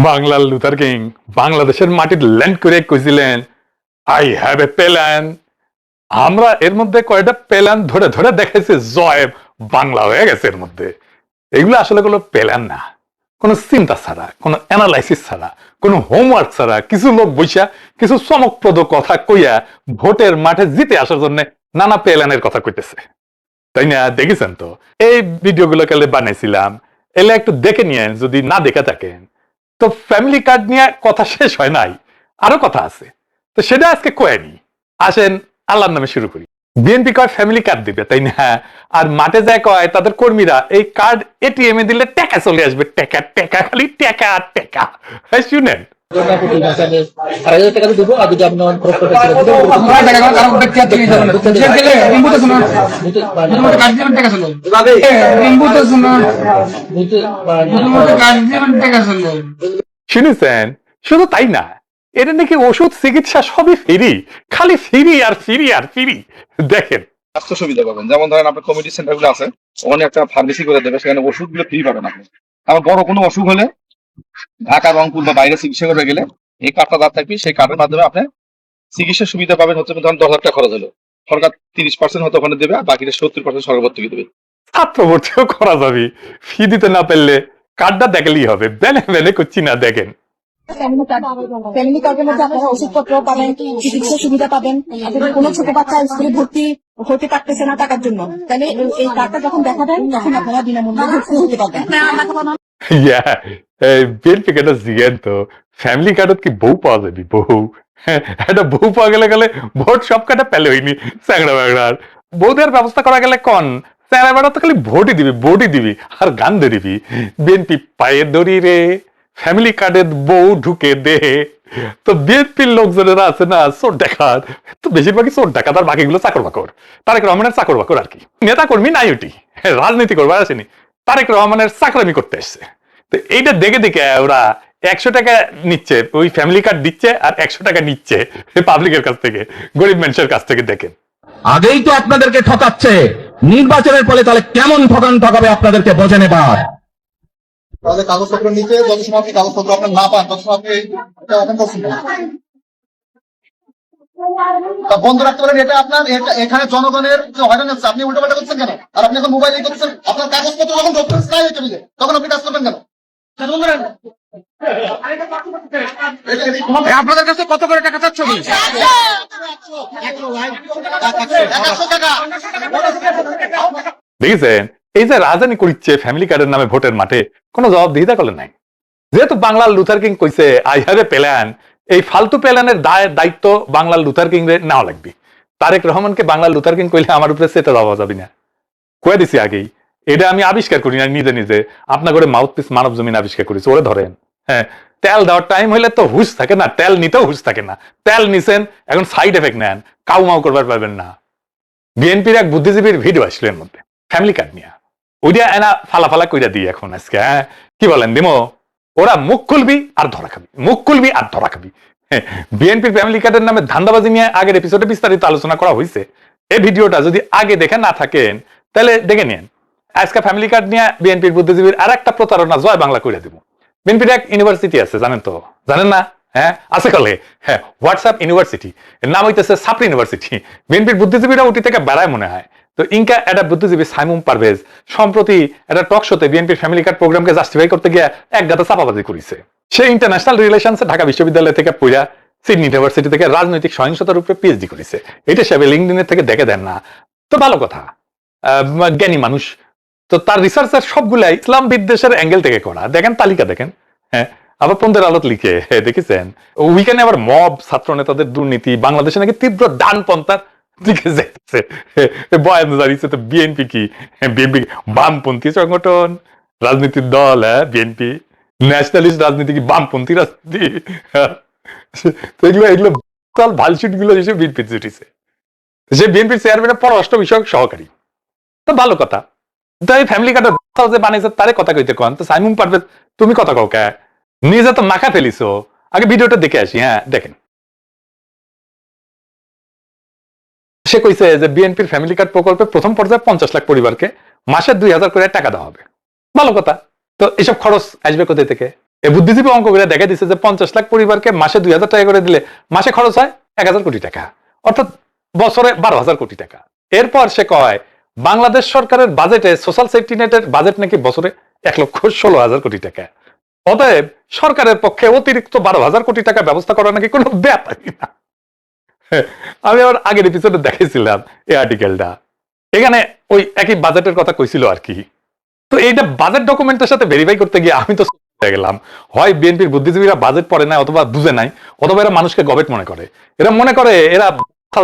বাংলার Luther king বাংলাদেশের মাটির ল্যান্ড করে কইছিলেন, আই হ্যাভ এ প্ল্যান। আমরা এর মধ্যে কয়টা প্ল্যান ধরে ধরে দেখাইছি, জয় বাংলা হয়ে গেছে এর মধ্যে। এগুলো আসলে কোনো প্ল্যান না, কোনো চিন্তা ছাড়া, কোনো অ্যানালাইসিস ছাড়া, কোনো হোমওয়ার্ক ছাড়া কিছু লোক বৈশা কিছু চমকপ্রদ কথা কইয়া ভোটের মাঠে জিতে আসার জন্য নানা প্ল্যানের কথা কইতেছে, তাই না? দেখেছেন তো এই ভিডিওগুলো কালে বানাইছিলাম, এলে একটু দেখে নিয়েন যদি না দেখে থাকেন। তো ফ্যামিলি কার্ড নিয়ে কথা শেষ হয় নাই, আরো কথা আছে, তো সেটা আজকে কয়েনি। আসেন আল্লাহর নামে শুরু করি। বিএনপি কয় ফ্যামিলি কার্ড দিবে, তাই না? আর মাঠে যায় কয় তাদের কর্মীরা এই কার্ড এটিএম এ দিলে টাকা চলে আসবে, টাকা টাকা, খালি টাকা আর টাকা। শুনেন, শুনেছেন? শুধু তাই না, এটা নাকি ওষুধ চিকিৎসা সবই ফ্রি, খালি ফ্রি আর ফ্রি আর ফ্রি। দেখেন স্বাস্থ্য সুবিধা পাবেন, যেমন ধরেন আপনার কমিউনিটি সেন্টার গুলো আছে, ওখানে একটা ফার্মেসি করে দেবে, সেখানে ওষুধগুলো ফ্রি পাবেন আপনি। আবার বড় কোনো অসুখ হলে ঢাকা, রংপুর বা বাইরে চিকিৎসা করতে গেলে এই কার্ডটা দাঁত থাকবে, সেই কার্ডের মাধ্যমে আপনি চিকিৎসা সুবিধা পাবেন। হচ্ছে ধরেন 10,000 টাকা খরচ হলো, সরকার 30% হয়তো ওখানে দেবে, আর বাকিটা 70% সরকার ভর্তুকি দেবে। ছাত্র ভর্তিও করা যাবে, ফি দিতে না পারলে কার্ডটা দেখলেই হবে। বেনে বেনে করছি না, দেখেন ফ্যামিলি কার্ডের মধ্যে আপনারা ওষুধপত্র পাবেন, চিকিৎসা সুবিধা পাবেন। আপনাদের কোনো ছোট বাচ্চা স্কুলে ভর্তি হতে পারতেছে না টাকার জন্য, তাহলে এই কার্ডটা যখন দেখাবেন তখন আপনারা বিনামূল্যে ভর্তি হতে পারবেন। বিএনপি কার্ড জিগেন তো ফ্যামিলি কার্ডত কি বউ পাওয়া যাবে? বউ একটা বউ পাওয়া গেলে গেলে ভোট সব কাটা পেলে হইনি। চ্যাংড়া ব্যাংড়ার বউ দেওয়ার ব্যবস্থা করা গেলে কন চ্যাংড়া বেড়া তো খালি ভোটই দিবি আর গান ধরিবি। বিএনপি পায়ে দড়ি রে, ফ্যামিলি কার্ডের বউ ঢুকে দে। তো বিএনপির লোকজনেরা আছে না চোর ডাকাত, তো বেশিরভাগই চোর ডাকাত, আর বাকিগুলো চাকর বাকর। তারেক রহমানের চাকর বাকর আর কি, নেতা কর্মী নাই, ওটি রাজনীতি করবার আসেনি, তারেক রহমানের চাকরামি করতে আসছে। তো এইটা দেখে দেখে ওরা 100 টাকা নিচ্ছে, ওই ফ্যামিলি কার্ড দিচ্ছে, আর 100 টাকা নিচ্ছে পাবলিকের কাছ থেকে, গরিব মানুষের কাছ থেকে। দেখেন আগেই তো আপনাদেরকে ঠকাচ্ছে, নির্বাচনের ফলে তাহলে কেমন ঠকাবে আপনাদেরকে বোঝেন এবার। তাহলে কাগজপত্র নিতে যত সময় আপনি কাগজপত্র আপনার না পান তত সময় আপনি এটা ওপেন করছেন না। তা বন্ধ রাখতে পারেন, এটা আপনার এখানে জনগণের যে হয়রানি হচ্ছে, আপনি উল্টোপাল্টা করছেন কেন? আর আপনি এখন মোবাইল করছেন, আপনার কাগজপত্র যখন ডকুমেন্টস নাই হয়ে যাবে, তখন আপনি কাজ করবেন কেন? আপনাদের কাছে কত করে টাকা চাচ্ছ? দেখেছেন এই যে রাজধানী করিচ্ছে ফ্যামিলি কার্ডের নামে ভোটের মাঠে, কোনো জবাবদিহিতা করলে নাই। যেহেতু বাংলার লুথার কিং কইছে আই হ্যাভ এ প্ল্যান, এই ফালতু প্ল্যানের দায়িত্ব বাংলার লুথার কিং রে নেওয়া লাগবে। তারেক রহমানকে বাংলার লুথার কিং কইলে আমার উপরে সেটা দেওয়া যাবে না, কয়ে দিছি আগেই। এটা আমি আবিষ্কার করি না নিজে নিজে, আপনার করে মাউথপিস মানব জমিন আবিষ্কার করেছি। ওরে ধরেন, হ্যাঁ, তেল দেওয়ার টাইম হইলে তো হুশ থাকে না, তেল নিতেও হুশ থাকে না। তেল নিছেন, এখন সাইড এফেক্ট নেন, কাউ মাউ করবার পারবেন না। বিএনপির এক বুদ্ধিজীবীর ভিডিও আসলো এর মধ্যে ফ্যামিলি কার্ড নিয়ে, ওইটা এনা ফালা কইরা দিই এখন আজকে। হ্যাঁ, কি বলেন দিমো? ওরা মুখ খুলবি আর ধরা খাবি, মুখ খুলবি আর ধরা খাবি। বিএনপির ফ্যামিলি কার্ডের নামে ধান্দাবাজি নিয়ে আগের এপিসোডে বিস্তারিত আলোচনা করা হয়েছে। এই ভিডিওটা যদি আগে দেখে না থাকেন তাহলে দেখে নিন। আজকে ফ্যামিলি কার্ড নিয়ে বিএনপির বুদ্ধিজীবীর আর একটা প্রতারণা জয় বাংলা করে দিব। বিএনপির এক ইউনিভার্সিটি আছে, জানেন তো? জানেন না? হ্যাঁ আছে কলে, হ্যাঁ, হোয়াটসঅ্যাপ ইউনিভার্সিটি, এর নাম হইতেছে সাপ্রি ইউনিভার্সিটি। বিএনপির বুদ্ধিজীবীরা ওটি থেকে বেড়ায় মনে হয়। তো ইনকা একটা বুদ্ধিজীবী সাইমুম পারভেজ সম্প্রতি একটা টক শোতে বিএনপির ফ্যামিলি কার্ড প্রোগ্রামকে জাস্টিফাই করতে গিয়ে এক গাদা চাপাবাজি করেছে। সে ইন্টারন্যাশনাল রিলেশনসে ঢাকা বিশ্ববিদ্যালয় থেকে পড়া, সিডনি ইউনিভার্সিটি থেকে রাজনৈতিক সহিংসতার উপরে পিএইচডি করেছে। এটা সে লিঙ্কডইনের থেকে দেখে দেন না, তো ভালো কথা, জ্ঞানী মানুষ। তো তার রিসার্চের সবগুলাই ইসলাম বিদ্বেষের অ্যাঙ্গেল থেকে করা। দেখেন তালিকা দেখেন, হ্যাঁ, আবার পন্দের আলোত লিখে দেখেছেন উইকেন্ডে আবার মব ছাত্র নেতাদের দুর্নীতি, বাংলাদেশে নাকি তীব্র ডানপন্থার দিকে যাচ্ছে বয়ান জানিয়েছে। তো বিএনপি কি? বিএনপি বামপন্থী সংগঠন, রাজনীতির দল? হ্যাঁ, বিএনপি ন্যাশনালিস্ট রাজনীতি কি বামপন্থী রাজনীতি? তো এগুলো ভালশুট গুলো হিসেবে বিএনপি জুটিছে। সে বিএনপির চেয়ারম্যানের পররাষ্ট্র বিষয়ক সহকারী, তো ভালো কথা। তো এই ফ্যামিলি কার্ডের যে বানাইছে তারে কথা কইতে কন, তো সাইমুম পারভেজ তুমি কথা কও কে? নিজে তো মাখা ফেলিছো। আগে ভিডিওটা দেখে আসি। হ্যাঁ দেখেন, সে কইছে যে বিএনপির ফ্যামিলি কার্ড প্রকল্পে প্রথম পর্যায়ে 50 লাখ পরিবারকে মাসে 2000 করে টাকা দেওয়া হবে। ভালো কথা। তো এসব খরচ আসবে কোথায় থেকে? এই বুদ্ধিজীবী অঙ্ক করে দেখা দিচ্ছে যে 50 লাখ পরিবারকে মাসে 2000 টাকা করে দিলে মাসে খরচ হয় 1000 কোটি টাকা, অর্থাৎ বছরে 12,000 কোটি টাকা। এরপর সে কয় বাংলাদেশ সরকারের বাজেটে সোশ্যাল সেফটি নেটের বাজেট নাকি বছরে 1,16,000 কোটি টাকা। অতএব সরকারের পক্ষে অতিরিক্ত 12,000 কোটি টাকা ব্যবস্থা করা নাকি কোনো ব্যাপারই না। আমি আবার আগের এপিসোডে দেখাইছিলাম এই আর্টিকেলটা, এখানে ওই একই বাজেটের কথা কইছিল আর কি। তো এইটা বাজেট ডকুমেন্টের সাথে ভেরিফাই করতে গিয়ে আমি তো হয়ে গেলাম, হয় বিএনপির বুদ্ধিজীবীরা বাজেট পড়ে নাই, অথবা বুঝে নাই, অথবা এরা মানুষকে গবেট মনে করে। এরা মনে করে এরা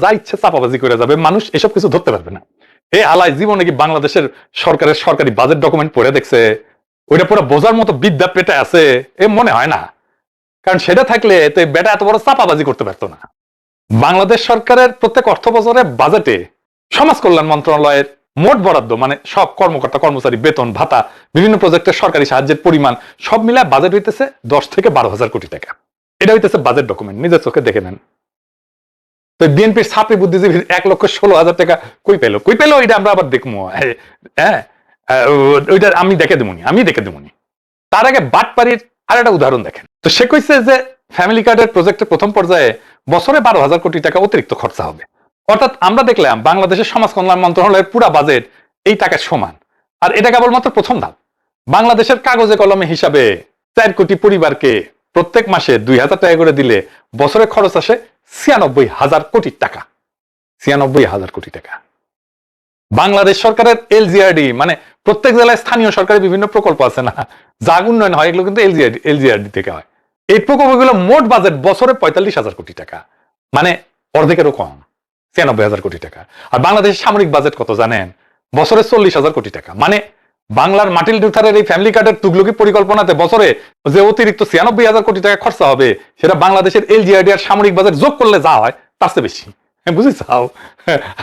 যা ইচ্ছে চাপাবাজি করে যাবে, মানুষ এসব কিছু ধরতে পারবে না। এই আলাই জীবনে কি বাংলাদেশের সরকারের সরকারি বাজেট ডকুমেন্ট পড়ে দেখছে? ওইটা পুরো বোঝার মতো বিদ্যা পেটে আছে এ মনে হয় না, কারণ সেটা থাকলে তো বেটা এত বড় চাপাবাজি করতে পারতো না। বাংলাদেশ সরকারের প্রত্যেক অর্থ বছরের বাজেটে সমাজ কল্যাণ মন্ত্রণালয়ের মোট বরাদ্দ, মানে সব কর্মকর্তা কর্মচারী বেতন ভাতা, বিভিন্ন প্রজেক্টের সরকারি সাহায্যের পরিমাণ সব মিলায় বাজেট হইতেছে 10 থেকে 12,000 কোটি টাকা। এটা হইতেছে বাজেট ডকুমেন্ট, নিজের চোখে দেখে নেন। তো বিএনপির ছাত্রী বুদ্ধিজীবীর 1,16,000 টাকা কই পেলো এটা আমরা আবার দেখবো। হ্যাঁ, ওইটা আমি দেখে দেবনি। তার আগে বাটপাড়ির আর একটা উদাহরণ দেখেন। তো সে কইছে যে ফ্যামিলি কার্ডের প্রজেক্টের প্রথম পর্যায়ে বছরে 12,000 কোটি টাকা অতিরিক্ত খরচা হবে। অর্থাৎ আমরা দেখলাম বাংলাদেশের সমাজ কল্যাণ মন্ত্রণালয়ের পুরা বাজেট এই টাকার সমান, আর এটা কেবলমাত্র প্রথম ধাপ। বাংলাদেশের কাগজে কলমে হিসাবে 4 কোটি পরিবারকে প্রত্যেক মাসে 2,000 টাকা করে দিলে বছরে খরচ আসে 96,000 কোটি টাকা। 96,000 কোটি টাকা। বাংলাদেশ সরকারের এলজিআরডি, মানে প্রত্যেক জেলায় স্থানীয় সরকারের বিভিন্ন প্রকল্প আছে না, যা উন্নয়ন হয়, এগুলো কিন্তু এলজিআরডি থেকে হয়। এই প্রকল্পগুলো মোট বাজেট বছরে 45,000 কোটি টাকা, মানে অর্ধেকেরও কম, 96,000 কোটি টাকা। আর বাংলাদেশের সামরিক বাজেট কত জানেন? বছরে 40,000 কোটি টাকা। মানে বাংলার মার্টিন লুথারের এই ফ্যামিলি কার্ডের তুগলকি পরিকল্পনাতে বছরে যে অতিরিক্ত 96,000 কোটি টাকা খরচা হবে, সেটা বাংলাদেশের এলজিআরডি আর সামরিক বাজেট যোগ করলে যা হয় তার চেয়ে বেশি। বুঝেছাও?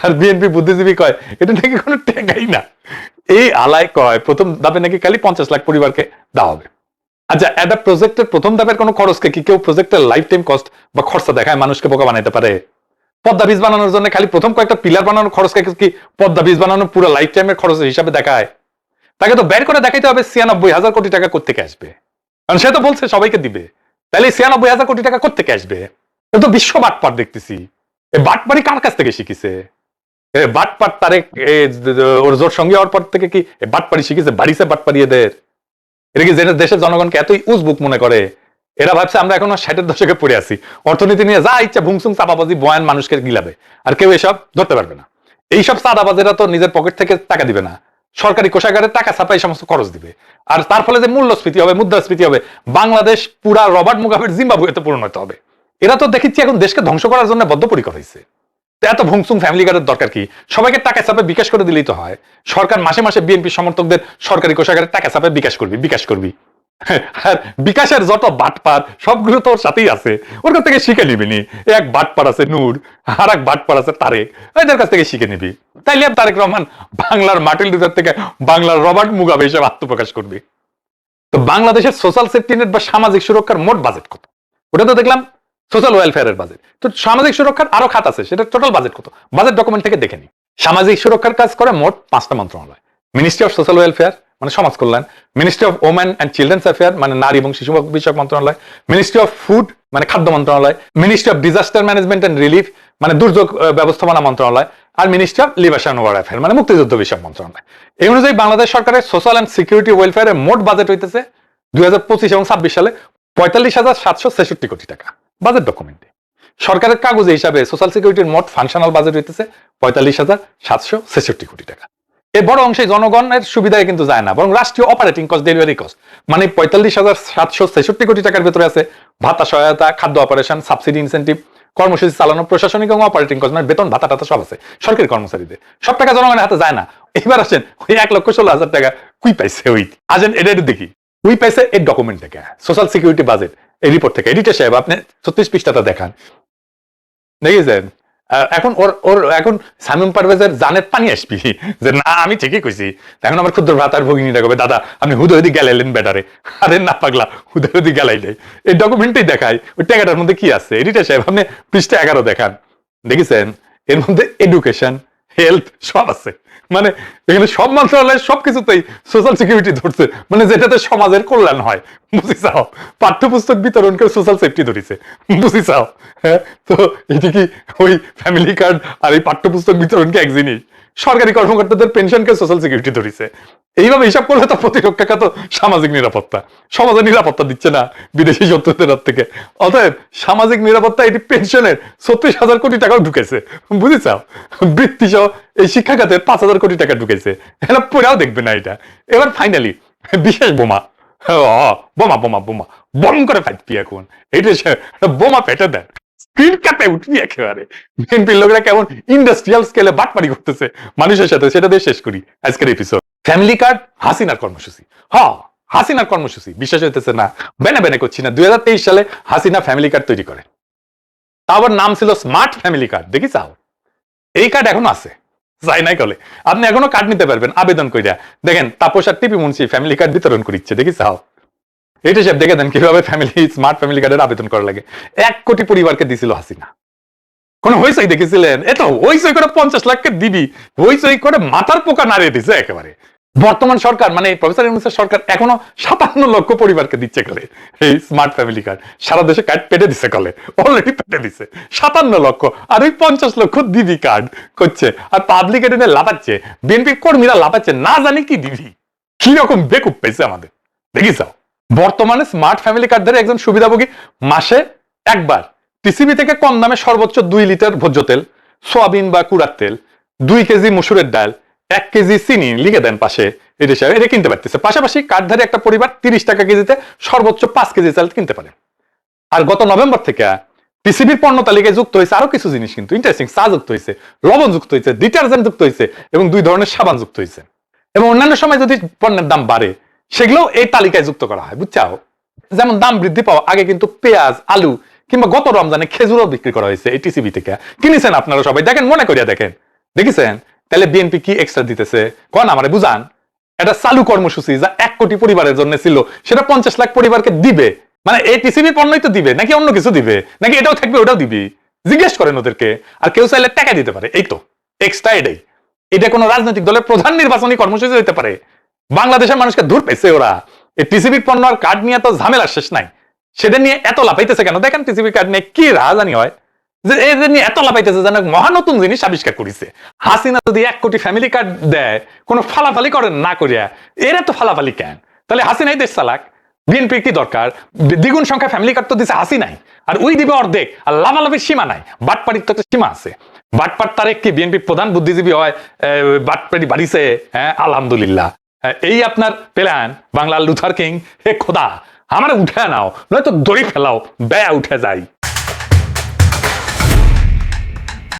আর বিএনপি বুদ্ধিজীবী কয় এটা নাকি কোনো টাকাই না। এই আলাই কয় প্রথম ধাপে নাকি খালি 50 লাখ পরিবারকে দেওয়া হবে। আচ্ছা, একটা প্রজেক্টের প্রথম ধাপের কোনো খরচকে কি কেউ প্রজেক্টের লাইফ টাইম কস্ট বা খরচা দেখায় মানুষকে বোকা বানাইতে পারে? পদ্মা ব্রিজ বানানোর জন্য খালি প্রথম কয়েকটা পিলার বানানোর খরচকে কি পদ্মা ব্রিজ বানানোর পুরো লাইফ টাইমের খরচ হিসাবে দেখায়? তাকে তো বের করে দেখাইতে হবে 96,000 কোটি টাকা কোত্থেকে আসবে, কারণ সে তো বলছে সবাইকে দিবে। তাহলে 96,000 কোটি টাকা কোত্থেকে আসবে? এ তো বিশ্ব বাটপাট দেখতেছি। এই বাটপারি কার কাছ থেকে শিখিছে? বাটপাট তারেক ওর জোর সঙ্গে হওয়ার পর থেকে কি বাটপারি শিখেছে? বাড়িছে বাটপারি এদের? এটা কি দেশের জনগণকে এতই উজবুক মনে করে? এরা ভাবছে আমরা এখনো 60-এর দশকে পড়ে আছি, অর্থনীতি নিয়ে যা ইচ্ছা ভুংসুং চাপাবাজি বয়ান মানুষকে গিলাবে, আর কেউ এসব ধরতে পারবে না। এইসব চাঁদাবাজেরা তো নিজের পকেট থেকে টাকা দিবে না, সরকারি কোষাগারের টাকা ছাপাই সমস্ত খরচ দিবে। আর তার ফলে যে মূল্যস্ফীতি হবে, মুদ্রাস্ফীতি হবে, বাংলাদেশ পুরা রবার্ট মুগাবের জিম্বাবুয়েতে পরিণত হবে। এরা তো দেখিচ্ছি এখন দেশকে ধ্বংস করার জন্য বদ্ধপরিকর হয়েছে। এত ভুংসুং ফ্যামিলি কার্ডের দরকার কি? সবাইকে টাকা চাপে বিকাশ করে দিলেই তো হয়। সরকার মাসে মাসে বিএনপি সমর্থকদের সরকারি কোষাগারের টাকা চাপে বিকাশ করবি। আর বিকাশের যত বাটপার সবগুলো তো ওর সাথেই আছে, ওর কাছ থেকে শিখে নিবি নি। এক বাটপার আছে নূর, আর এক বাটপার আছে তারেক, এদের কাছ থেকে শিখে নিবি। তাইলে তারেক রহমান বাংলার মার্টিন লুথার থেকে বাংলার রবার্ট মুগাবে হিসেবে আত্মপ্রকাশ করবি। তো বাংলাদেশের সোশ্যাল সেফটি নেট বা সামাজিক সুরক্ষার মোট বাজেট কত? ওটা তো দেখলাম সোশ্যাল ওয়েলফেয়ারের বাজেট। তো সামাজিক সুরক্ষার আরো খাত আছে, সেটা টোটাল বাজেট কত? বাজেট ডকুমেন্ট থেকে দেখে নি। সামাজিক সুরক্ষার কাজ করে মোট 5টা মন্ত্রণালয়। মিনিস্ট্রি অফ সোশ্যাল ওয়েলফেয়ার মানে সমাজ কল্যাণ, ministry of women and children's affair মানে নারী এবং শিশু বিষয়ক মন্ত্রণালয়, মিনিস্ট্রি অফ ফুড মানে খাদ্য মন্ত্রণালয়, ministry of disaster management and relief মানে দুর্যোগ ব্যবস্থাপনা মন্ত্রণালয়, আর ministry of liberation war affair মানে মুক্তিযুদ্ধ বিষয়ক মন্ত্রণালয়। এই অনুযায়ী বাংলাদেশ সরকারের সোশ্যাল অ্যান্ড সিকিউরিটি ওয়েলফেয়ারের মোট বাজেট হইতেছে 2025 এবং 26 সালে 45,766 কোটি টাকা বাজেট ডকুমেন্টে। সরকারের কাগজে হিসাবে সোশ্যাল সিকিউরিটির মোট ফাংশনাল বাজেট হইতেছে 45,766 কোটি টাকা। এর বড় অংশে জনগণের সুবিধায় কিন্তু যায় না, বরং রাষ্ট্রীয় অপারেটিং কস্ট, ডেলিভারি কস্ট মানে 45,766 কোটি টাকার ভেতরে আছে ভাতা সহায়তা, খাদ্য অপারেশন, সাবসিডি, ইনসেন্টিভ, কর্মসূচি চালানো, প্রশাসনিক এবং অপারেটিং কস্ট মানে বেতন ভাতা টাতা সব আছে সরকারি কর্মচারীদের। সব টাকা জনগণের হাতে যায় না। এবার আসেন ওই 1,16,000 টাকা কুই পাইছে? ওই আসেন এটা দেখি, উই পাইছে এই ডকুমেন্ট থেকে, সোশ্যাল সিকিউরিটি বাজেট এই রিপোর্ট থেকে। এডিটর সাহেব আপনি 36 পৃষ্ঠাটা দেখান, দেখেছেন? এখন ওর এখন সামিম পারভেজের জানের পানি আসবি যে না আমি ঠিকই কইছি। এখন আমার ক্ষুদ্র ভ্রাতার ভগিনীরা কবে দাদা আপনি হুদয়দি গেলাইলেন বেটারে। আরে না পাগলা, হুদয়দি গেলাইলে এই ডকুমেন্টই দেখায় ওই টাকাটার মধ্যে কি আছে। এডিটর সাহেব আপনি পৃষ্ঠা 11 দেখান, দেখেছেন? এর মধ্যে এডুকেশন, হেলথ সব আছে, মানে এখানে সব মন্ত্রণালয় সবকিছুতেই সোশ্যাল সিকিউরিটি ধরছে, মানে যেটাতে সমাজের কল্যাণ হয়, বুঝি চাও? পাঠ্যপুস্তক বিতরণকে সোশ্যাল সেফটি ধরেছে, বুঝি চাও? হ্যাঁ, তো এটি কি ওই ফ্যামিলি কার্ড আর এই পাঠ্যপুস্তক বিতরণকে এক জিনিস? সরকারি কর্মকর্তাদের পেনশনকে সোশ্যাল সিকিউরিটি ধরেছে। এইভাবে হিসাব করলে তো প্রতিরক্ষা খাত সামাজিক নিরাপত্তা, সমাজের নিরাপত্তা দিচ্ছে না বিদেশি শত্রুদের হাত থেকে। অতএব সামাজিক নিরাপত্তা এটি পেনশনের 36,000 কোটি টাকাও ঢুকেছে, বুঝেছাও? বৃত্তি সহ এই শিক্ষা খাতে 5,000 কোটি টাকা ঢুকেছে। এটা পড়াও দেখবে না এটা। এবার ফাইনালি বিশেষ বোমা, বোমা বোমা বোমা বম করে ফাইটবি এখন, এটা বোমা পেটে দেন, স্ক্রিন কাপে উঠবি একেবারে। বিএনপির লোকেরা কেমন ইন্ডাস্ট্রিয়াল স্কেলে বাটপাড়ি করতেছে মানুষের সাথে, সেটা দিয়ে শেষ করি আজকের এপিসোড। ফ্যামিলি কার্ড হাসিনার কর্মসূচি, হাসিনার কর্মসূচি, বিশ্বাস হইতেছে না, বেনে বেনে করছি না। 2023 সালে হাসিনা ফ্যামিলি কার্ড তৈরি করে, তা আবার নাম ছিল স্মার্ট ফ্যামিলি কার্ড। দেখি চাও, এই কার্ড এখনো আছে, যাই নাই কলে আপনি এখনো কার্ড নিতে পারবেন আবেদন কইরা। দেখেন তাপস আর টিপি মুন্সি ফ্যামিলি কার্ড বিতরণ করিচ্ছে, দেখি চাও? এটা সব দেখে দেন কিভাবে ফ্যামিলি স্মার্ট ফ্যামিলি কার্ডের আবেদন করা লাগে। 1 কোটি পরিবারকে দিছিল হাসিনা। কোন হইচই দেখেছিলেন? এত হইচই করে 50 লাখকে দিবি, হইচই করে মাথার পোকা নাড়িয়ে দিছে একেবারে। বর্তমান সরকার মানে প্রফেসর ইউনূসের সরকার এখনো 57 লক্ষ পরিবারকে দিচ্ছে কলে এই স্মার্ট ফ্যামিলি কার্ড। সারা দেশে কার্ড পেটে দিছে কলে, অলরেডি পেটে দিছে 57 লক্ষ, আর ওই 50 লক্ষ দিবি কার্ড করছে, আর পাবলিক এটা নিয়ে লাফাচ্ছে, বিএনপির কর্মীরা লাফাচ্ছে, না জানি কি দিবি। কি রকম বেকুব পেয়েছে আমাদের, দেখিস? বর্তমানে স্মার্ট ফ্যামিলি কার্ড ধরে একজন সুবিধাভোগী মাসে একবার টিসিবি থেকে কম দামে সর্বোচ্চ 2 লিটার ভোজ্য তেল, সোয়াবিন বা কুড়ার তেল, 2 কেজি মসুরের ডাল, 1 কেজি চিনি লিখে দেন পাশে, এটা কিনতে পারতেছে। পাশাপাশি কার্ডধারী একটা পরিবার 30 টাকা কেজিতে সর্বোচ্চ 5 কেজি চাল কিনতে পারে। আর গত নভেম্বর থেকে টিসিবির পণ্য তালিকায় যুক্ত হয়েছে আরো কিছু জিনিস, কিন্তু ইন্টারেস্টিং, চা যুক্ত হয়েছে, লবণ যুক্ত হয়েছে, ডিটারজেন্ট যুক্ত হয়েছে, এবং 2 ধরনের সাবান যুক্ত হয়েছে। এবং অন্যান্য সময় যদি পণ্যের দাম বাড়ে সেগুলো এই তালিকায় যুক্ত করা হয়, বুঝছাও? যেমন দাম বৃদ্ধি পাওয়া আগে কিন্তু পেঁয়াজ, আলু কিংবা গত রমজানে খেজুরও বিক্রি করা হয়েছে এই টিসিবি থেকে। কিনেছেন আপনারা সবাই, দেখেন, মনে করিয়া দেখেন, দেখেছেন? তাহলে বিএনপি কি এক্সট্রা দিতেছে কোন আমারে বুঝান? এটা চালু কর্মসূচি যা 1 কোটি পরিবারের জন্য ছিল, সেটা 50 লাখ পরিবারকে দিবে। মানে এই টিসিবির পণ্যই তো দিবে, নাকি অন্য কিছু দিবে, নাকি এটাও থাকবে ওটাও দিবি? জিজ্ঞেস করেন ওদেরকে। আর কেউ চাইলে টাকা দিতে পারে, এই তো এক্সট্রা। এটাই, এটা কোনো রাজনৈতিক দলের প্রধান নির্বাচনী কর্মসূচি হইতে পারে? বাংলাদেশের মানুষকে দূর পেয়েছে ওরা। এই টিসিবির পণ্য আর কার্ড নিয়ে তো ঝামেলা শেষ নাই, সেটা নিয়ে এত লাফাইতেছে কেন? দেখেন টিসিবি কার্ড নিয়ে কি রাজধানী হয়, যে এদের নিয়ে এত লাফাইতেছে যেন মহা নতুন জিনিস আবিষ্কার করেছে। হাসিনা যদি 1 কোটি ফ্যামিলি কার্ড দেয়, কোনো ফালাফালি করেন না করিয়া, এরা তো ফালাফালি কেন? তাহলে হাসিনাই দেশ চালাক, বিএনপির কি দরকার? দ্বিগুণ সংখ্যা ফ্যামিলি কার্ড তো দিছে হাসিনাই, আর ওই দিবে অর্ধেক, আর লাভালাভির সীমা নাই। বাটপাড়ির তো একটা সীমা আছে। বাটপার তারেক কি বিএনপি প্রধান বুদ্ধিজীবী হয় বাটপাড়ি বাড়িছে? হ্যাঁ, আলহামদুলিল্লাহ। এই আপনার প্ল্যান বাংলার লুথার কিং, হে খোদা আমার উঠে নাও, নয়তো দড়ি ফেলাও, ব্যয় উঠে যায়।